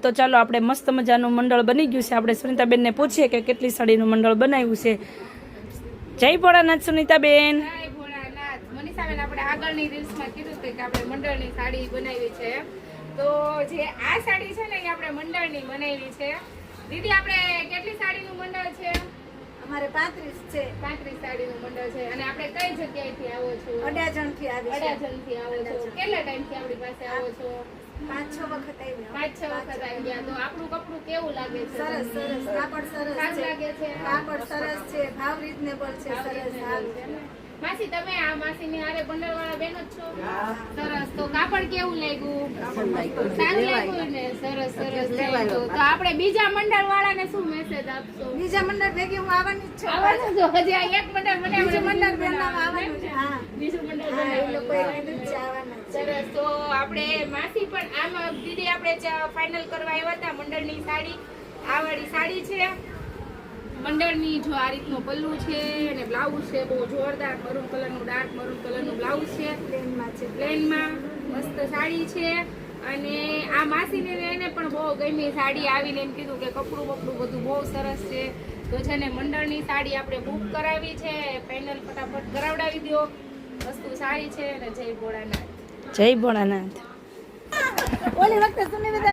તો ચાલો આપણે મસ્ત મજાનું મંડળ બની ગયું છે. આપણે સુનિતાબેનને પૂછીએ કે કેટલી સાડીનું મંડળ બનાવ્યું છે. જય ભોળાનાથ સુનિતાબેન. જય ભોળાનાથ. મનીષાબેન, આપણે આગળની રીલ્સમાં કીધું હતું કે આપણે મંડળની સાડી બનાવી છે. તો જે આ સાડી છે ને એ આપણે મંડળની બનાવી છે. દીદી, આપણે કેટલી સાડીનું મંડળ છે? અમારે 35 છે. 35 સાડીનું મંડળ છે. અને આપણે કઈ જગ્યાએથી આવો છો? અડાજણથી આવી છે. અડાજણથી આવો છો. કેટલા ટાઈમથી આપણી પાસે આવો છો? 5-6 વખત આવી. 5-6 વખત આવી ગયા. તો આપણું કપડું કેવું લાગે છે? સરસ સરસ. કાપડ સરસ સારું છે. લાગે છે? કાપડ સરસ છે. ભાવ રીઝનેબલ છે. સરસ હાલ છે. માસી, તમે આ માસીની હારે બંડલવાળા બેન જ છો? સરસ. તો કાપડ કેવું લાગ્યું? સારું લાગ્યું ને? સરસ સરસ. તો આપણે બીજા મંડળ વાળાને શું મેસેજ આપશો? બીજા મંડળ ભેગી હું આવવાની જ છું. આવવાનું છો? હજી આ એક મંડળ મને બીજું મંડળ બનાવવા આવવાનું છે. હા, બીજું મંડળ હા, એ બનાવવાનું. લોકોએ કીધું જ છે આવવાના છે. સરસ. તો આપણે માસી પણ આમાં દીદી આપણે ફાઇનલ કરવા આવ્યા હતા. મંડળની સાડી આ વાળી સાડી છે. મંડળની જો આ રીતનું પલ્લું છે અને બ્લાઉઝ છે બહુ જોરદાર મરૂન કલરનું, ડાર્ક મરૂન કલરનું બ્લાઉઝ છે. પ્લેનમાં છે. પ્લેનમાં મસ્ત સાડી છે. અને આ માસીને એને પણ બહુ ગમી સાડી. આવીને એમ કીધું કે કપડું બપડું બધું બહુ સરસ છે. તો છે ને મંડળની સાડી આપણે બુક કરાવી છે. પેનલ ફટાફટ કરાવડાવી દો. વસ્તુ સારી છે. અને જય ભોળાનાથ. જય ભોળાનાથ. ઓલી વખતે સુનિતા